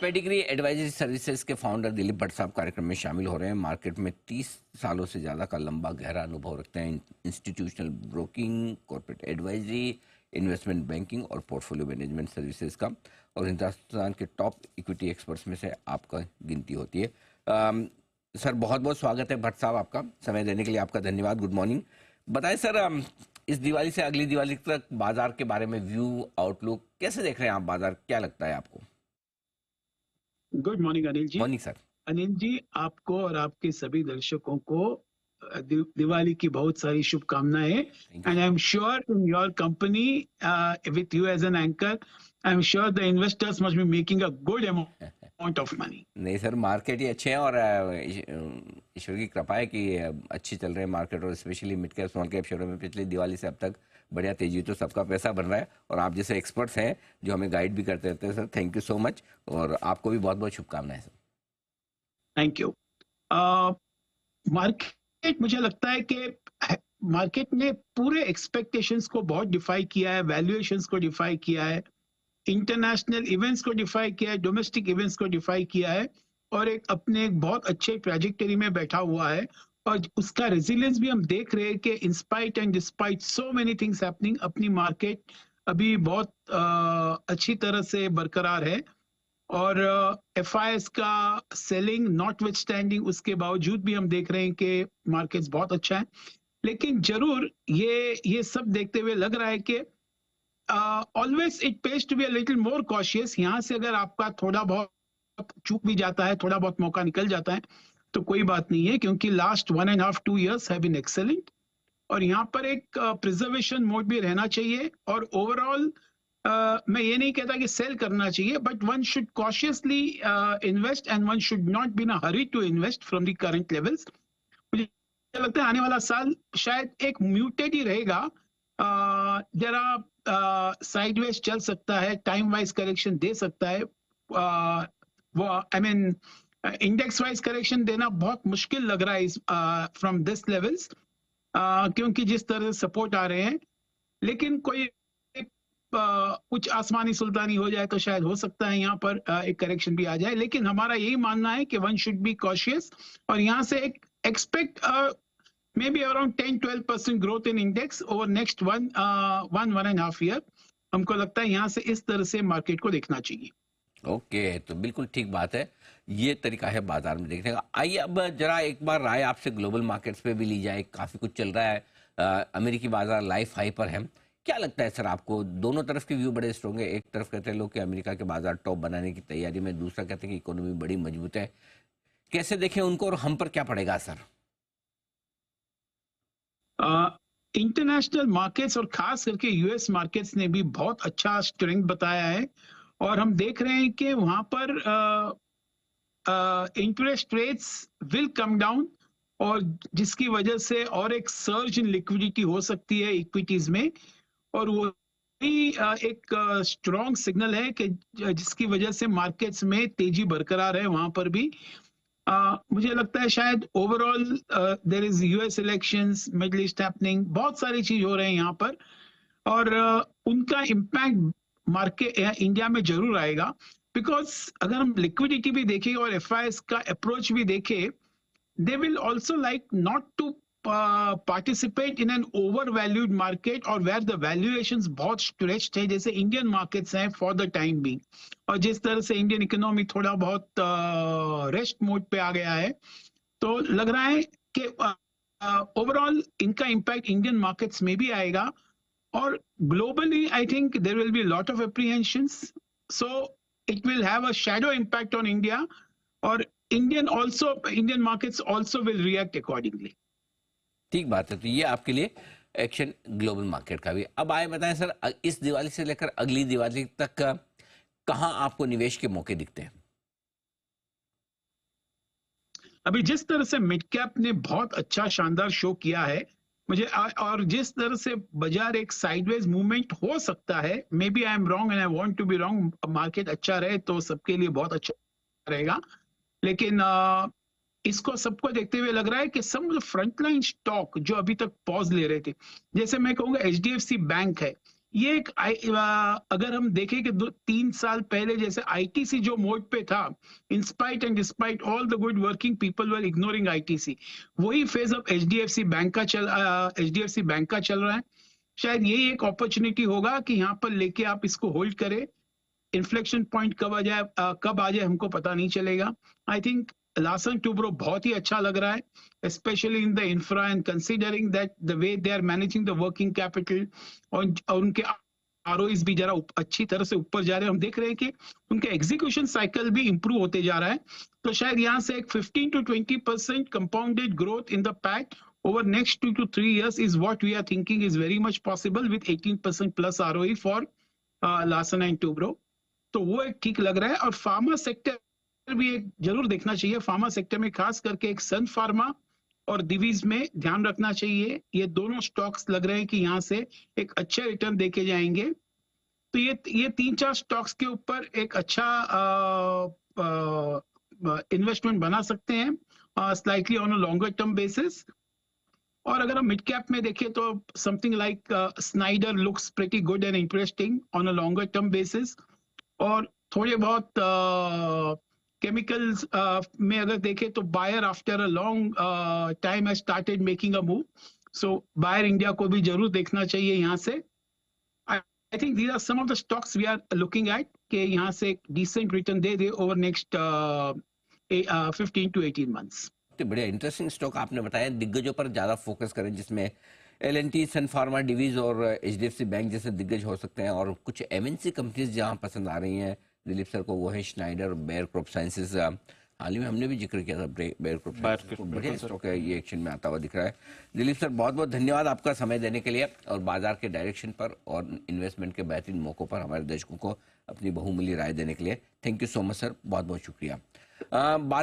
Pedigree advisory services के founder Dilip Bhatt साहब कार्यक्रम में शामिल हो रहे हैं। मार्केट में 30 सालों से ज़्यादा का लंबा गहरा अनुभव रखते हैं institutional broking, corporate advisory, investment banking और पोर्टफोलियो मैनेजमेंट सर्विसेज का, और हिंदुस्तान के टॉप इक्विटी एक्सपर्ट्स में से आपका गिनती होती है। सर, बहुत बहुत स्वागत है भट्ट साहब, आपका समय देने के लिए आपका धन्यवाद। Good morning. बताएं सर, इस दिवाली से अगली दिवाली तक बाजार के बारे में व्यू, आउटलुक कैसे देख रहे हैं आप? बाजार क्या लगता है आपको? Good morning Anil ji. Morning sir. Anil ji, आपको और आपके सभी दर्शकों को दिवाली की बहुत सारी शुभकामनाएं। And I am sure in your company with you as an anchor, I am sure the investors must be making a good amount of money. नहीं सर, मार्केट ही अच्छे हैं और ईश्वर की कृपा है कि अच्छी चल रहे हैं मार्केट, और specially mid cap small cap शेयरों में पिछली दिवाली से अब तक बढ़िया तेजी, तो सबका पैसा बन रहा है। और आप जैसे एक्सपर्ट्स हैं जो हमें गाइड भी करते रहते हैं sir, thank you so much, और आपको भी बहुत बहुत शुभकामनाएं सर। Thank you. मार्केट, मुझे लगता है कि मार्केट ने पूरे एक्सपेक्टेशंस को बहुत डिफाई किया है, वैल्यूएशंस को डिफाई किया है, इंटरनेशनल इवेंट्स को डिफाई किया है, डोमेस्टिक इवेंट्स को डिफाई किया है, और एक बहुत अच्छे ट्रैजेक्टरी में बैठा हुआ है। और उसका रेजिलियंस भी हम देख रहे हैं कि in spite and despite so many things happening, अपनी मार्केट अभी बहुत अच्छी तरह से बरकरार है। और एफआईएस का सेलिंग नॉटविथस्टैंडिंग, उसके बावजूद भी हम देख रहे हैं कि मार्केट्स बहुत अच्छा है। लेकिन जरूर ये सब देखते हुए लग रहा है कि always it pays to be a little more cautious. यहाँ से अगर आपका थोड़ा बहुत चूक भी जाता है, थोड़ा बहुत मौका निकल जाता है, तो कोई बात नहीं है, क्योंकि last 1.5-2 years have been excellent. और यहाँ पर एक प्रिजर्वेशन मोड भी रहना चाहिए। और ओवरऑल मैं ये नहीं कहता कि सेल करना चाहिए, but one should cautiously invest and one should not be in a hurry to invest from the current levels. मुझे लगता है आने वाला साल शायद एक म्यूटेड ही रहेगा, जरा साइडवेज चल सकता है, टाइम वाइज करेक्शन दे सकता है। वो I mean index wise correction देना बहुत मुश्किल लग रहा है फ्रॉम दिस लेवल्स, क्योंकि जिस तरह से सपोर्ट आ रहे हैं। लेकिन कोई कुछ आसमानी सुल्तानी हो जाए तो शायद हो सकता है यहाँ पर एक करेक्शन भी आ जाए। लेकिन हमारा यही मानना है कि वन शुड बी कॉशियस, और यहाँ से एक expect maybe around 10-12% growth in index over next 1.5 year। हमको लगता है यहाँ से इस तरह से मार्केट को देखना चाहिए। ओके, तो बिल्कुल ठीक बात है, ये तरीका है बाजार में देखने का। आइए अब जरा एक बार राय आपसे ग्लोबल मार्केट्स पे भी ली जाए। काफी कुछ चल रहा है, अमेरिकी बाजार लाइफ हाई पर है। क्या लगता है सर आपको? दोनों तरफ के व्यू बड़े स्ट्रॉन्ग है। एक तरफ कहते हैं लोग कि अमेरिका के बाजार टॉप बनाने की तैयारी में, दूसरा कहते हैं कि इकोनॉमी बड़ी मजबूत है। कैसे देखें उनको, और हम पर क्या पड़ेगा सर? इंटरनेशनल मार्केट्स और खास करके यूएस मार्केट्स ने भी बहुत अच्छा स्ट्रेंथ बताया है। और हम देख रहे हैं कि वहां पर interest rates will come down, और जिसकी वजह से और एक सर्ज इन लिक्विडिटी हो सकती है इक्विटीज में। और वो भी एक स्ट्रॉन्ग सिग्नल है कि जिसकी वजह से मार्केट्स में तेजी बरकरार है वहां पर भी। मुझे लगता है शायद overall there is US elections, Middle East happening, बहुत सारी चीज हो रहे हैं यहाँ पर, और उनका इम्पैक्ट मार्केट इंडिया में जरूर आएगा। बिकॉज अगर हम लिक्विडिटी भी देखें और एफआईएस का अप्रोच भी देखें, they will also like not to participate in an over valued market, और वेयर द वैल्यूएशंस बहुत स्ट्रेच्ड है, जैसे इंडियन मार्केट्स हैं फॉर द टाइम बीइंग। और जिस तरह से इंडियन इकोनॉमी थोड़ा बहुत रेस्ट मोड पे आ गया है, तो लग रहा है कि ओवरऑल इनका इम्पैक्ट इंडियन मार्केट्स में भी आएगा। और globally I think there will be lot of apprehensions, so it will have a shadow impact on India, और Indian markets also will react accordingly. ठीक बात है, तो ये आपके लिए एक्शन ग्लोबल मार्केट का भी। अब आए बताएं सर, इस दिवाली से लेकर अगली दिवाली तक कहां आपको निवेश के मौके दिखते हैं? अभी जिस तरह से मिड कैप ने बहुत अच्छा शानदार शो किया है मुझे, और जिस तरह से बाजार एक साइडवेज मूवमेंट हो सकता है, maybe I am wrong and I want to be wrong, market अच्छा रहे तो सबके लिए बहुत अच्छा रहेगा। लेकिन इसको सबको देखते हुए लग रहा है कि सब फ्रंटलाइन स्टॉक जो अभी तक पॉज ले रहे थे, जैसे मैं कहूंगा एचडीएफसी बैंक है, ये अगर हम देखें कि 2-3 साल पहले जैसे आईटीसी जो मोड पे था, in spite and despite all the good working people were ignoring ITC, वही फेज अब एचडीएफसी बैंक का चल रहा है। शायद यही एक अपॉर्चुनिटी होगा कि यहाँ पर लेके आप इसको होल्ड करें। इन्फ्लेक्शन पॉइंट कब आ जाए हमको पता नहीं चलेगा। आई थिंक लार्सन टुब्रो बहुत ही अच्छा लग रहा है, specially in the infra and considering that the way they are managing the working capital, और उनके आरओईज भी जरा अच्छी तरह से ऊपर जा रहे हैं। हम देख रहे हैं कि उनके एग्जीक्यूशन साइकिल भी इंप्रूव होते जा रहा है। तो शायद यहाँ से एक 15 to 20% compounded growth in the PAT over next 2 to 3 years is what we are thinking is very much possible with 18% plus ROE for Larsen and Toubro. तो वो एक ठीक लग रहा है। और फार्मा सेक्टर भी एक जरूर देखना चाहिए। फार्मा सेक्टर में खास करके एक सन फार्मा और दिवीज में ध्यान रखना चाहिए। ये दोनों स्टॉक्स लग रहे हैं कि यहाँ से एक अच्छे रिटर्न देके जाएंगे। तो ये 3-4 स्टॉक्स के ऊपर एक अच्छा इन्वेस्टमेंट बना सकते हैं slightly on a longer term basis. और अगर हम मिड कैप में देखें तो something like Schneider looks pretty good and interesting on a longer term basis. और थोड़े बहुत केमिकल्स में अगर देखें तो Bayer after a long time has started making a move, so Bayer India को भी जरूर देखना चाहिए यहाँ से। I think these are some of the stocks we are looking at कि यहाँ से डिसेंट रिटर्न दे ओवर नेक्स्ट 15 to 18 months। तो बढ़िया इंटरेस्टिंग स्टॉक आपने बताया। दिग्गजों पर ज़्यादा फोकस करें, जिसमें एल&टी, सन फार्मा, डिवीज और एचडीएफसी बैंक जैसे दिग्गज हो सकते हैं। और कुछ एमएनसी कंपनीज जहां पसंद आ रही हैं दिलीप सर को, वो है स्नाइडर, बेयर क्रॉप साइंसेज। हाल ही में हमने भी जिक्र किया था बेयर क्रॉप साइंसेज, बढ़िया स्टॉक है, ये एक्शन में आता हुआ दिख रहा है। दिलीप सर बहुत बहुत धन्यवाद आपका समय देने के लिए और बाजार के डायरेक्शन पर और इन्वेस्टमेंट के बेहतरीन मौक़ों पर हमारे दर्शकों को अपनी बहुमूल्य राय देने के लिए। Thank you so much sir, बहुत बहुत शुक्रिया। बात